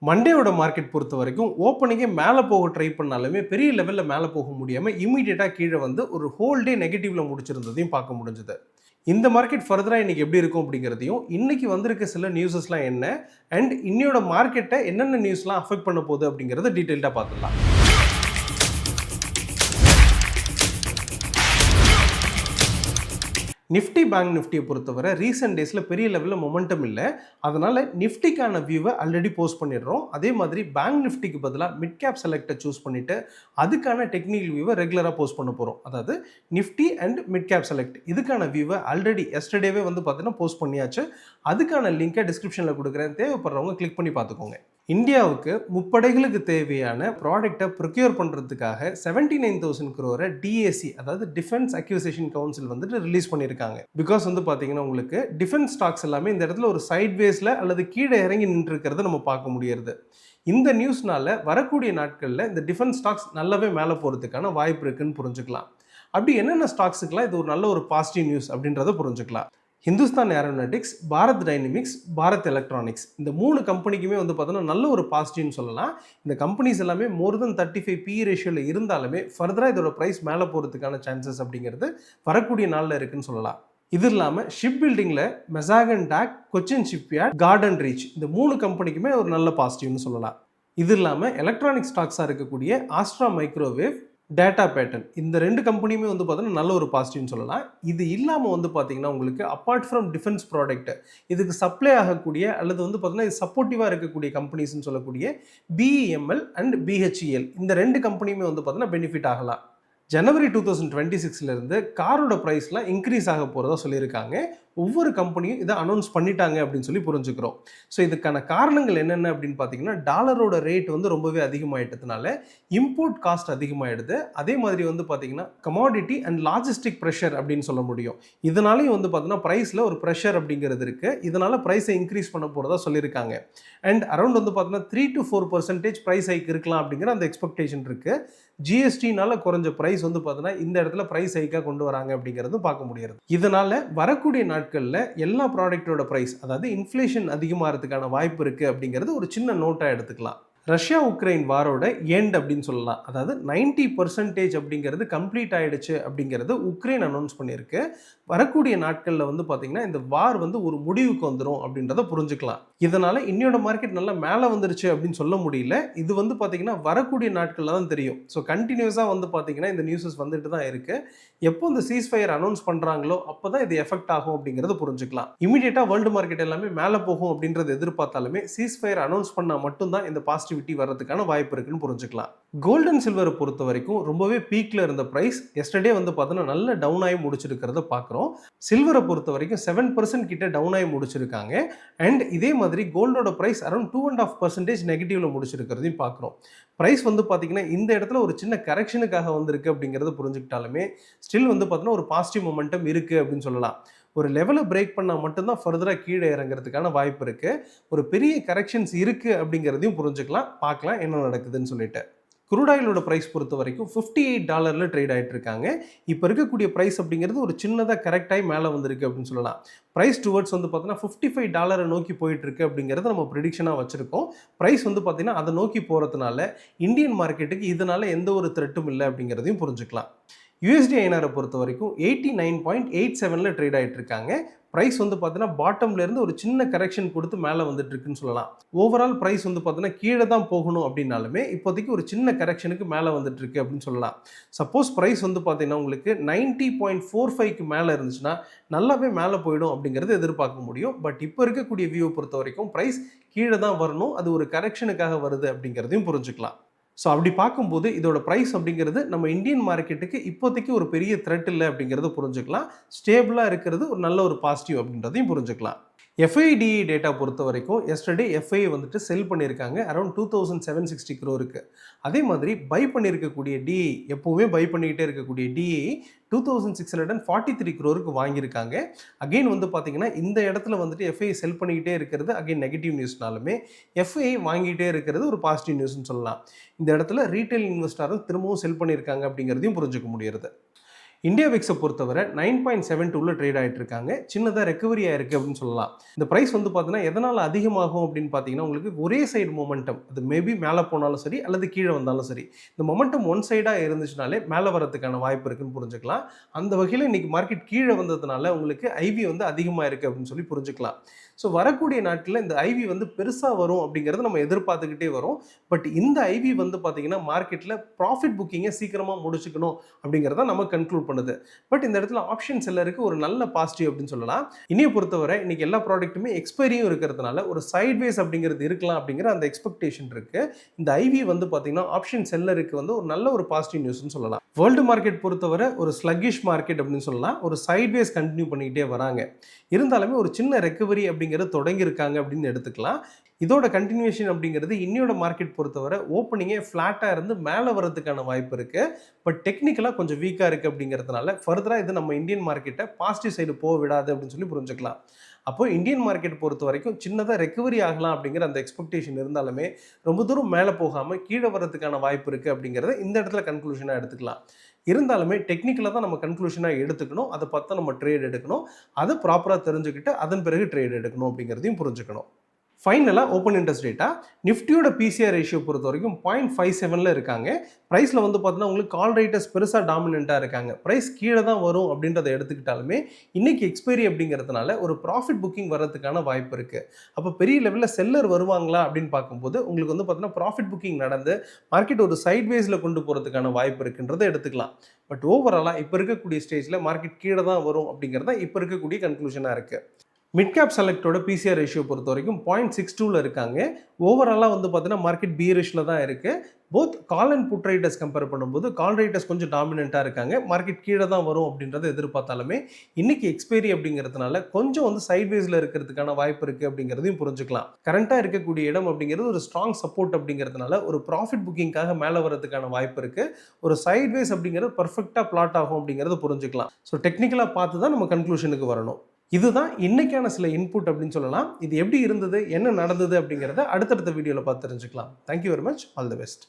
மண்டேவோட market பொறுத்த வரைக்கும் ஓப்பனிங்கே மேலே போக ட்ரை பண்ணாலுமே பெரிய லெவலில் மேலே போக முடியாமல் இமீடியட்டாக கீழே வந்து ஒரு ஹோல் டே நெகட்டிவ்ல முடிச்சிருந்ததையும் பார்க்க முடிஞ்சது. இந்த மார்க்கெட் ஃபர்தராக இன்றைக்கி எப்படி இருக்கும் அப்படிங்கிறதையும் இன்றைக்கி வந்திருக்க சில நியூஸஸ்லாம் என்ன அண்ட் இன்னையோட மார்க்கெட்டை என்னென்ன நியூஸ்லாம் அஃபெக்ட் பண்ண போகுது அப்படிங்கிறத டீட்டெயில்டாக பார்த்துடலாம். நிஃப்டி பேங்க் நிஃப்டியை பொறுத்தவரை ரீசெண்ட் டேஸில் பெரிய லெவலில் மொமெண்டம் இல்லை. அதனால் நிஃப்டிக்கான வியூவை ஆல்ரெடி போஸ்ட் பண்ணிடுறோம். அதே மாதிரி பேங்க் நிஃப்டிக்கு பதிலாக மிட் கேப் செலக்டை சூஸ் பண்ணிவிட்டு அதுக்கான டெக்னிக்கல் வியூவை ரெகுலராக போஸ்ட் பண்ண போகிறோம். அதாவது Nifty and mid cap select இதுக்கான வியூவை ஆல்ரெடி எஸ்டர்டேவே வந்து பார்த்தீங்கன்னா போஸ்ட் பண்ணியாச்சு. அதுக்கான லிங்கை டிஸ்கிரிப்ஷனில் கொடுக்குறேன், தேவைப்படுறவங்க கிளிக் பண்ணி பார்த்துக்கோங்க. இந்தியாவுக்கு முப்படைகளுக்கு தேவையான ப்ராடக்டை ப்ரொக்யூர் பண்ணுறதுக்காக 79,000 crore டிஏசி அதாவது டிஃபென்ஸ் அக்யூசியேஷன் கவுன்சில் வந்துட்டு ரிலீஸ் பண்ணியிருக்காங்க. பிகாஸ் வந்து பார்த்தீங்கன்னா உங்களுக்கு டிஃபென்ஸ் ஸ்டாக்ஸ் எல்லாமே இந்த இடத்துல ஒரு சைட்வேஸில் அல்லது கீழே இறங்கி நின்று இருக்கிறத நம்ம பார்க்க முடியாது. இந்த நியூஸ்னால வரக்கூடிய நாட்களில் இந்த டிஃபென்ஸ் ஸ்டாக்ஸ் நல்லாவே மேலே போகிறதுக்கான வாய்ப்பு இருக்குன்னு புரிஞ்சுக்கலாம். அப்படி என்னென்ன ஸ்டாக்ஸுக்கெல்லாம் இது ஒரு நல்ல ஒரு பாசிட்டிவ் நியூஸ் அப்படின்றத புரிஞ்சுக்கலாம். Hindustan aeronautics, Bharat dynamics, Bharat electronics இந்த 3 கம்பெனிக்குமே வந்து பார்த்தோன்னா நல்ல ஒரு பாசிட்டிவ்னு சொல்லலாம். இந்த கம்பெனிஸ் எல்லாமே மோர் தென் 35 PE ரேஷியோவில் இருந்தாலுமே ஃபர்தராக இதோட ப்ரைஸ் மேலே போகிறதுக்கான சான்சஸ் அப்படிங்கிறது வரக்கூடிய நாளில் இருக்குன்னு சொல்லலாம். இது இல்லாமல் ஷிப் பில்டிங்கில் Mazagon dock, Cochin shipyard, garden reach இந்த 3 கம்பெனிக்குமே ஒரு நல்ல பாசிட்டிவ்னு சொல்லலாம். இது இல்லாமல் எலக்ட்ரானிக் ஸ்டாக்ஸாக இருக்கக்கூடிய ஆஸ்ட்ரா மைக்ரோவேவ், டேட்டா பேட்டர்ன் இந்த 2 கம்பெனியுமே வந்து பார்த்தீங்கன்னா நல்ல ஒரு பாசிட்டிவ்னு சொல்லலாம். இது இல்லாமல் வந்து பார்த்தீங்கன்னா உங்களுக்கு அப்பார்ட் ஃப்ரம் டிஃபென்ஸ் ப்ராடக்ட் இதுக்கு சப்ளை ஆகக்கூடிய அல்லது வந்து பார்த்தீங்கன்னா இது சப்போர்ட்டிவாக இருக்கக்கூடிய கம்பெனிஸ்ன்னு சொல்லக்கூடிய BEML அண்ட் BHEL இந்த 2 கம்பெனியுமே வந்து பார்த்தீங்கன்னா பெனிஃபிட் ஆகலாம். ஜனவரி 2026 காரோட ப்ரைஸ்லாம் இன்க்ரீஸ் ஆக போகிறதா சொல்லியிருக்காங்க. ஒவ்வொரு கம்பெனியும் இதை அனௌன்ஸ் பண்ணிட்டாங்க அப்படின்னு சொல்லி புரிஞ்சுக்கிறோம். ஸோ இதுக்கான காரணங்கள் என்னென்ன அப்படின்னு பார்த்தீங்கன்னா டாலரோட ரேட் வந்து ரொம்பவே அதிகமாகிட்டதுனால இம்போர்ட் காஸ்ட் அதிகமாகிடுது. அதே மாதிரி வந்து பார்த்தீங்கன்னா கமாடிட்டி அண்ட் லாஜிஸ்டிக் ப்ரெஷர் அப்படின்னு சொல்ல முடியும். இதனாலையும் வந்து பார்த்தீங்கன்னா ப்ரைஸில் ஒரு ப்ரெஷர் அப்படிங்கிறது இருக்குது. இதனால் ப்ரைஸை இன்க்ரீஸ் பண்ண போகிறதா சொல்லியிருக்காங்க. அண்ட் அரௌண்ட் வந்து பார்த்தீங்கன்னா 3 to 4% ப்ரைஸ் ஹைக் இருக்கலாம் அப்படிங்கிற அந்த எக்ஸ்பெக்டேஷன் இருக்குது. ஜிஎஸ்டினால குறைஞ்ச ப்ரைஸ் வந்து பார்த்தீங்கன்னா இந்த இடத்துல ப்ரைஸ் ஹைக்காக கொண்டு வராங்க அப்படிங்கிறது பார்க்க முடியாது. இதனால் வரக்கூடிய நாட்களில் எல்லா ப்ராடக்டோட ப்ரைஸ் அதாவது இன்ஃப்ளேஷன் அதிகமாகிறதுக்கான வாய்ப்பு இருக்குது அப்படிங்கிறது ஒரு சின்ன நோட்டாக எடுத்துக்கலாம். ரஷ்யா உக்ரைன் வாரோட எண்ட் அப்படின்னு சொல்லலாம். அதாவது 90% அப்படிங்கிறது கம்ப்ளீட் ஆகிடுச்சு அப்படிங்கிறது உக்ரைன் அனௌன்ஸ் பண்ணியிருக்கு. வரக்கூடிய நாட்களில் வந்து பார்த்திங்கன்னா இந்த வார் வந்து ஒரு முடிவுக்கு வந்துடும் அப்படின்றத புரிஞ்சுக்கலாம். இதனால் இன்னையோட மார்க்கெட் நல்லா மேலே வந்துருச்சு அப்படின்னு சொல்ல முடியல. இது வந்து பார்த்திங்கன்னா வரக்கூடிய நாட்களில் தான் தெரியும். ஸோ கண்டினியூஸாக வந்து பார்த்திங்கன்னா இந்த நியூஸஸ் வந்துட்டு தான் இருக்குது. எப்போ இந்த சீஸ்ஃபயர் அனௌன்ஸ் பண்ணுறாங்களோ அப்போ தான் இது எஃபெக்ட் ஆகும் அப்படிங்கிறது புரிஞ்சுக்கலாம். இமீடியட்டாக வேர்ல்டு மார்க்கெட் எல்லாமே மேலே போகும் அப்படின்றது எதிர்பார்த்தாலுமே சீஸ்ஃபயர் அனௌன்ஸ் பண்ணால் மட்டும்தான் இந்த பாசிட்டிவ் வரதுக்கான வாய்ப்பு இருக்குன்னு புரிஞ்சுக்கலாம். கோல்ட் அண்ட் சில்வரை பொறுத்த வரைக்கும் ரொம்பவே பீக்ல இருந்த பிரைஸ் எஸ்டர்டே வந்து பார்த்தீங்கன்னா நல்ல டவுன் ஆகி முடிச்சிருக்கிறத பார்க்குறோம். சில்வரை பொறுத்த வரைக்கும் 7% கிட்ட டவுன் ஆகி முடிச்சிருக்காங்க. அண்ட் இதே மாதிரி கோல்டோட பிரைஸ் அரௌண்ட் 2.5% நெகட்டிவ்ல முடிச்சிருக்கிறதையும் பார்க்குறோம். பிரைஸ் வந்து பார்த்தீங்கன்னா இந்த இடத்துல ஒரு சின்ன கரெக்ஷனுக்காக வந்திருக்கு அப்படிங்கிறத புரிஞ்சுக்கிட்டாலுமே ஸ்டில் வந்து பார்த்தீங்கன்னா ஒரு பாசிட்டிவ் மொமெண்டம் இருக்குது அப்படின்னு சொல்லலாம். ஒரு லெவலை பிரேக் பண்ணால் மட்டும்தான் ஃபர்தராக கீழே இறங்கிறதுக்கான வாய்ப்பு இருக்குது. ஒரு பெரிய கரெக்ஷன்ஸ் இருக்குது அப்படிங்கிறதையும் புரிஞ்சுக்கலாம். பார்க்கலாம் என்ன நடக்குதுன்னு சொல்லிட்டு. குரூட் ஆயிலோட ப்ரைஸ் பொறுத்த வரைக்கும் $58 ட்ரேட் ஆகிட்டு இருக்காங்க. இப்போ இருக்கக்கூடிய ப்ரைஸ் அப்படிங்கிறது ஒரு சின்னதாக கரெக்டாகி மேலே வந்திருக்கு அப்படின்னு சொல்லலாம். ப்ரைஸ் டுவர்ட்ஸ் வந்து பார்த்தீங்கன்னா $55 நோக்கி போயிட்டு இருக்கு அப்படிங்கிறத நம்ம ப்ரிடிக்ஷனாக வச்சுருக்கோம். ப்ரைஸ் வந்து பார்த்தீங்கன்னா அதை நோக்கி போகிறதுனால இந்தியன் மார்க்கெட்டுக்கு இதனால எந்த ஒரு த்ரெட்டும் இல்லை அப்படிங்கிறதையும் புரிஞ்சுக்கலாம். USD INR பொறுத்த வரைக்கும் 89.87 ட்ரேட் ஆகிட்டு இருக்காங்க. ப்ரைஸ் வந்து பார்த்தீங்கன்னா பாட்டம்லேருந்து ஒரு சின்ன கரெக்ஷன் கொடுத்து மேலே வந்துட்டு இருக்குன்னு சொல்லலாம். ஓவரால் ப்ரைஸ் வந்து பார்த்தீங்கன்னா கீழே தான் போகணும் அப்படின்னாலுமே இப்போதைக்கு ஒரு சின்ன கரெக்ஷனுக்கு மேலே வந்துட்டு இருக்கு அப்படின்னு சொல்லலாம். சப்போஸ் ப்ரைஸ் வந்து பார்த்தீங்கன்னா உங்களுக்கு 90.45க்கு மேலே இருந்துச்சுன்னா நல்லாவே மேலே போயிடும் அப்படிங்கிறது எதிர்பார்க்க முடியும். பட் இப்போ இருக்கக்கூடிய வியூவை பொறுத்த வரைக்கும் ப்ரைஸ் கீழே தான் வரணும், அது ஒரு கரெக்ஷனுக்காக வருது அப்படிங்கிறதையும் புரிஞ்சுக்கலாம். ஸோ அப்படி பார்க்கும்போது இதோட ப்ரைஸ் அப்படிங்கிறது நம்ம இந்தியன் மார்க்கெட்டுக்கு இப்போதைக்கு ஒரு பெரிய த்ரெட் இல்லை அப்படிங்கிறத புரிஞ்சுக்கலாம். ஸ்டேபிளாக இருக்கிறது ஒரு நல்ல ஒரு பாசிட்டிவ் அப்படின்றதையும் புரிஞ்சுக்கலாம். FIDE டேட்டா பொறுத்த வரைக்கும் எஸ்டர்டே FII வந்துட்டு செல் பண்ணியிருக்காங்க அரௌண்ட் 2,760 crore. அதே மாதிரி பை பண்ணியிருக்கக்கூடிய DI எப்போவுமே பை பண்ணிக்கிட்டே இருக்கக்கூடிய DI 2,643 crore வாங்கியிருக்காங்க. அகெயின் வந்து பார்த்தீங்கன்னா இந்த இடத்துல வந்துட்டு FII செல் பண்ணிக்கிட்டே இருக்கிறது அகெயின் நெகட்டிவ் நியூஸ்னாலுமே FII வாங்கிட்டே இருக்கிறது ஒரு பாசிட்டிவ் நியூஸ்னு சொல்லலாம். இந்த இடத்துல ரீட்டைல் இன்வெஸ்டரும் திரும்பவும் செல் பண்ணியிருக்காங்க அப்படிங்கிறதையும் புரிஞ்சுக்க முடியுது. இந்தியா விக்ஸை பொறுத்தவரை 9.72 ட்ரேட் ஆகிட்டு இருக்காங்க. சின்னதாக ரெக்கவரி ஆயிருக்கு அப்படின்னு சொல்லலாம். இந்த ப்ரைஸ் வந்து பார்த்தீங்கன்னா எதனால் அதிகமாகும் அப்படின்னு பார்த்தீங்கன்னா உங்களுக்கு ஒரே சைடு மொமெண்டம், அது மேபி மேலே போனாலும் சரி அல்லது கீழே வந்தாலும் சரி, இந்த மொமெண்டம் ஒன் சைடாக இருந்துச்சுனாலே மேலே வரதுக்கான வாய்ப்பு இருக்குன்னு புரிஞ்சுக்கலாம். அந்த வகையில் இன்னைக்கு மார்க்கெட் கீழே வந்ததுனால உங்களுக்கு ஐவி வந்து அதிகமாக இருக்குது அப்படின்னு சொல்லி புரிஞ்சுக்கலாம். ஸோ வரக்கூடிய நாட்களில் இந்த ஐவி வந்து பெருசாக வரும் அப்படிங்கிறத நம்ம எதிர்பார்த்துக்கிட்டே வரோம். பட் இந்த ஐவி வந்து பார்த்தீங்கன்னா மார்க்கெட்டில் ப்ராஃபிட் புக்கிங்கை சீக்கிரமாக முடிச்சுக்கணும் அப்படிங்கிறத நம்ம கன்க்ளூட் பண்ணுது. பட் இந்த இடத்துல ஆப்ஷன் செல்லருக்கு ஒரு நல்ல பாசிட்டிவ் அப்படின்னு சொல்லலாம். இனியை பொறுத்தவரை இன்னைக்கு எல்லா ப்ராடக்ட்டுமே எக்ஸ்பைரியும் இருக்கிறதுனால ஒரு சைட்வேஸ் அப்படிங்கிறது இருக்கலாம் அப்படிங்கிற அந்த எக்ஸ்பெக்டேஷன் இருக்கு. இந்த ஐவி வந்து பார்த்தீங்கன்னா ஆப்ஷன் செல்லருக்கு வந்து ஒரு நல்ல ஒரு பாசிட்டிவ் நியூஸ்னு சொல்லலாம். வேர்ல்டு மார்க்கெட் பொறுத்தவரை ஒரு ஸ்லக்கிஷ் மார்க்கெட் அப்படின்னு சொல்லலாம். ஒரு சைட்வேஸ் கண்டினியூ பண்ணிக்கிட்டே வராங்க. இருந்தாலுமே ஒரு சின்ன ரெக்கவரி அப்படிங்கிறது தொடங்கியிருக்காங்க அப்படின்னு எடுத்துக்கலாம். இதோட கண்டினியூஷன் அப்படிங்கிறது இன்னையோட மார்க்கெட் பொறுத்தவரை ஓப்பனிங்கே ஃப்ளாட்டாக இருந்து மேலே வரதுக்கான வாய்ப்பு இருக்குது. பட் டெக்னிக்கலாக கொஞ்சம் வீக்காக இருக்குது அப்படிங்கிறதுனால ஃபர்தராக இது நம்ம இந்தியன் மார்க்கெட்டை பாசிட்டிவ் சைடு போக விடாது அப்படின்னு சொல்லி புரிஞ்சுக்கலாம். அப்போ இந்தியன் மார்க்கெட் பொறுத்த வரைக்கும் சின்னதாக ரெக்கவரி ஆகலாம் அப்படிங்கிற அந்த எக்ஸ்பெக்டேஷன் இருந்தாலுமே ரொம்ப தூரம் மேலே போகாமல் கீழே வரதுக்கான வாய்ப்பு இருக்குது அப்படிங்கிறத இந்த இடத்துல கன்க்ளூஷனாக எடுத்துக்கலாம். இருந்தாலுமே டெக்னிக்கலாக தான் நம்ம கன்க்ளூஷனாக எடுத்துக்கணும். அதை பார்த்தா நம்ம ட்ரேட் எடுக்கணும். அதை ப்ராப்பராக தெரிஞ்சுக்கிட்டு அதன் பிறகு ட்ரேட் எடுக்கணும் அப்படிங்கிறதையும் புரிஞ்சுக்கணும். ஃபைனலாக ஓப்பன் இன்ட்ரெஸ்ட் ரேட்டா நிஃப்டியோட பிசிஆர் ரேஷியோ பொறுத்த வரைக்கும் 0.57 இருக்காங்க. ப்ரைஸில் வந்து பார்த்தீங்கன்னா உங்களுக்கு கால் ரைட்டர்ஸ் பெருசாக டாமினண்ட்டாக இருக்காங்க. ப்ரைஸ் கீழே தான் வரும் அப்படின்றத எடுத்துக்கிட்டாலுமே இன்னைக்கு எக்ஸ்பைரி அப்படிங்கிறதுனால ஒரு ப்ராஃபிட் புக்கிங் வர்றதுக்கான வாய்ப்பு இருக்குது. அப்போ பெரிய லெவலில் செல்லர் வருவாங்களா அப்படின்னு பார்க்கும்போது உங்களுக்கு வந்து பார்த்தீங்கன்னா ப்ராஃபிட் புக்கிங் நடந்து மார்க்கெட் ஒரு சைட்வேஸில் கொண்டு போகிறதுக்கான வாய்ப்பு இருக்குன்றதை எடுத்துக்கலாம். பட் ஓவராலாக இப்போ இருக்கக்கூடிய ஸ்டேஜில் மார்க்கெட் கீழே தான் வரும் அப்படிங்கிறத இப்போ இருக்கக்கூடிய கன்க்ளூஷனாக இருக்குது. மிட் கேப் செலக்டோட பிசிஆர் ரேஷியோ பொறுத்த வரைக்கும் 0.62 இருக்காங்க. ஓவராலாக வந்து பார்த்தீங்கன்னா மார்க்கெட் பீரிஷில் தான் இருக்குது. Both call and put writers compare பண்ணும்போது கால் ரைட்டர்ஸ் கொஞ்சம் டாமினண்ட்டாக இருக்காங்க. மார்க்கெட் கீழே தான் வரும் அப்படின்றத எதிர்பார்த்தாலுமே இன்னைக்கு எக்ஸ்பைரி அப்படிங்கிறதுனால கொஞ்சம் வந்து சைட்வேஸில் இருக்கிறதுக்கான வாய்ப்பு இருக்குது அப்படிங்கிறதையும் புரிஞ்சுக்கலாம். கரண்ட்டாக இருக்கக்கூடிய இடம் அப்படிங்கிறது ஒரு ஸ்ட்ராங் சப்போர்ட் அப்படிங்கிறதுனால ஒரு ப்ராஃபிட் புக்கிங்காக மேலே வரதுக்கான வாய்ப்பு இருக்குது. ஒரு சைட்வேஸ் அப்படிங்கிறது பர்ஃபெக்டாக பிளாட் ஆகும் அப்படிங்கிறத புரிஞ்சுக்கலாம். ஸோ டெக்னிக்கலாக பார்த்து தான் நம்ம கன்க்ளூஷனுக்கு வரணும். இதுதான் இன்னைக்கான சில இன்புட் அப்படின்னு சொல்லலாம். இது எப்படி இருந்தது, என்ன நடந்தது அப்படிங்கிறத அடுத்தடுத்த வீடியோவில் பார்த்து தெரிஞ்சுக்கலாம். Thank you very much. All the best.